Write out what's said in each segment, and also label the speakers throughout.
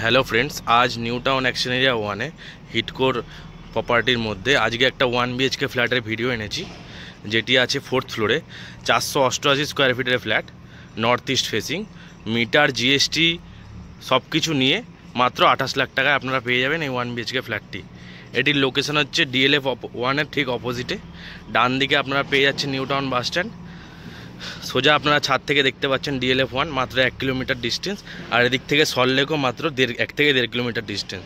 Speaker 1: Hello friends, আজ new town action area ওয়ানে হিটকোর প্রপার্টির মধ্যে আজকে একটা 1 BHK ফ্ল্যাটের ভিডিও এনেছি, যেটি আছে 4th ফ্লোরে 488 স্কোয়ার ফিটের flat, north east facing, meter GST সব কিছু নিয়ে মাত্র 28 লাখ টাকায় আপনারা পেয়ে যাবেন এই 1 BHK ফ্ল্যাটটি। এটির লোকেশন হচ্ছে DLF 1-এর ঠিক অপোজিটে। ডান দিকে আপনারা পেয়ে যাচ্ছেন নিউ টাউন বাস স্ট্যান্ড। সোজা আপনারা ছাদ থেকে দেখতে পাচ্ছেন DLF 1, মাত্র 1 কিলোমিটার ডিস্টেন্স। আর এদিক থেকে সল্টলেকও মাত্র 1 থেকে 1.5 কিলোমিটার ডিস্টেন্স।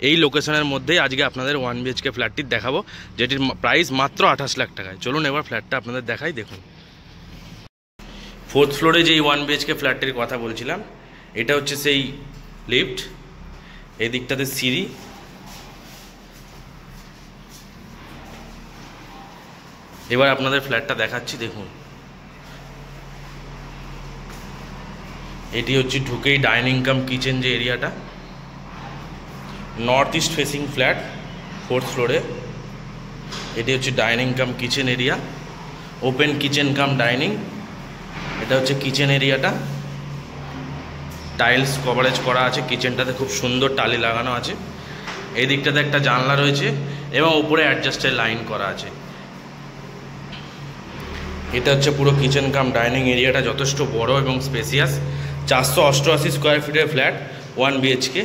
Speaker 1: এই লোকেশনের মধ্যেই আজকে আপনাদের 1 BHK ফ্ল্যাটটি দেখাবো, যেটির প্রাইস মাত্র 28 লাখ টাকায়। চলুন এবার ফ্ল্যাটটা আপনাদের দেখাই, দেখুন। 4th ফ্লোরে যেই 1 BHK ফ্ল্যাটটির কথা বলছিলাম, এটা হচ্ছে সেই লিফট। এই দিকটাতে সিঁড়ি, এবার আপনাদের ফ্ল্যাটটা দেখাচ্ছি, দেখুন। এটি হচ্ছে ঢুকেই ডাইনিং কাম কিচেন যে এরিয়াটা, north east facing flat 4th ফ্লোরে। এটি হচ্ছে ডাইনিং কাম kitchen area, open kitchen cum dining. এটা হচ্ছে কিচেন এরিয়াটা, টাইলস কভারেজ করা আছে, কিচেনটাতে খুব সুন্দর টালি লাগানো আছে। এই দিকটাতে একটা জানলা রয়েছে এবং উপরে অ্যাডজাস্টের লাইন করা আছে। এটা হচ্ছে পুরো কিচেন কাম ডাইনিং এরিয়াটা, যথেষ্ট বড় এবং স্পেসিয়াস। 488 স্কোয়ার ফিটের flat 1 BHK,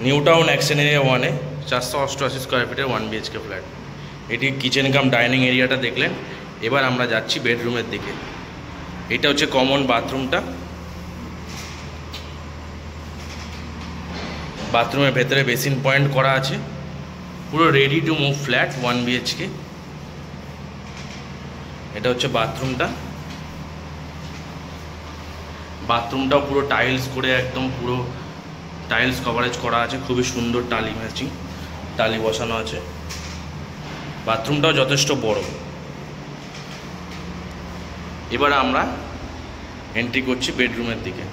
Speaker 1: new town action area 1-এ 488 স্কোয়ার ফিটের 1 BHK ফ্ল্যাট। এটি কিচেন কাম ডাইনিং এরিয়াটা দেখলেন। এবার আমরা যাচ্ছি বেডরুমের দিকে। এটা হচ্ছে কমন বাথরুমটা। বাথরুমের ভেতরে বেসিন পয়েন্ট করা আছে। পুরো ready to move flat 1 BHK। এটা হচ্ছে বাথরুমটা। বাথরুমটাও পুরো টাইলস করে, একদম পুরো টাইলস কভারেজ করা আছে, খুবই সুন্দর টালি ম্যাচিং টালি বসানো আছে। বাথরুমটাও যথেষ্ট বড়। এবার আমরা এন্ট্রি করছি বেডরুমের দিকে।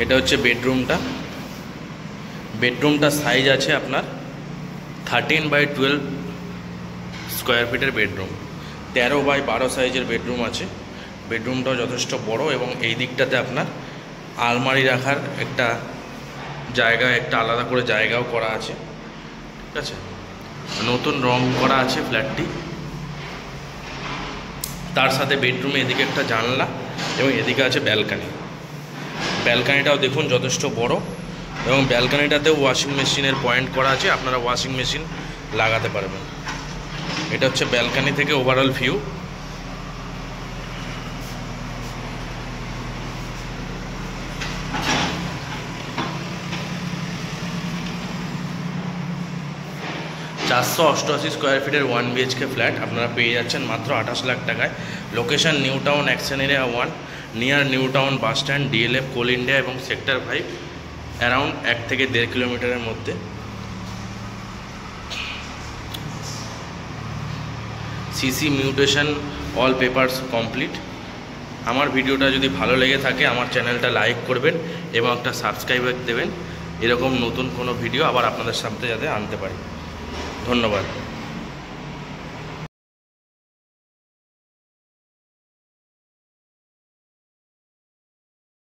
Speaker 1: এটা হচ্ছে বেডরুমটা। বেডরুমটা সাইজ আছে আপনার 13/12 স্কোয়ার ফিটের বেডরুম। 13/12 সাইজের বেডরুম আছে। বেডরুমটাও যথেষ্ট বড় এবং এই দিকটাতে আপনার আলমারি রাখার একটা জায়গা, একটা আলাদা করে জায়গাও করা আছে, ঠিক আছে। নতুন রং করা আছে ফ্ল্যাটটি। তার সাথে বেডরুমে এদিকে একটা জানলা এবং এদিকে আছে ব্যালকানি। ব্যালকানিটাও দেখুন যথেষ্ট বড় এবং ব্যালকানিটাতেও ওয়াশিং মেশিনের পয়েন্ট করা আছে, আপনারা ওয়াশিং মেশিন লাগাতে পারবেন। এটা হচ্ছে ব্যালকানি থেকে ওভারঅল ভিউ। (488 স্কোয়ার ফিটের 1 BHK ফ্ল্যাট আপনারা পেয়ে যাচ্ছেন মাত্র 28 লাখ টাকায়। Location new town action area 1, near new town bus stand, DLF, কোল ইন্ডিয়া এবং সেক্টর 5, অ্যারাউন্ড 1 থেকে 1.5 কিলোমিটারের মধ্যে। CC mutation all papers complete. আমার ভিডিওটা যদি ভালো লেগে থাকে আমার চ্যানেলটা লাইক করবেন এবং একটা সাবস্ক্রাইব দেবেন, এরকম নতুন কোনো ভিডিও আবার আপনাদের সামনে যাতে আনতে পারি। ধন্যবাদ।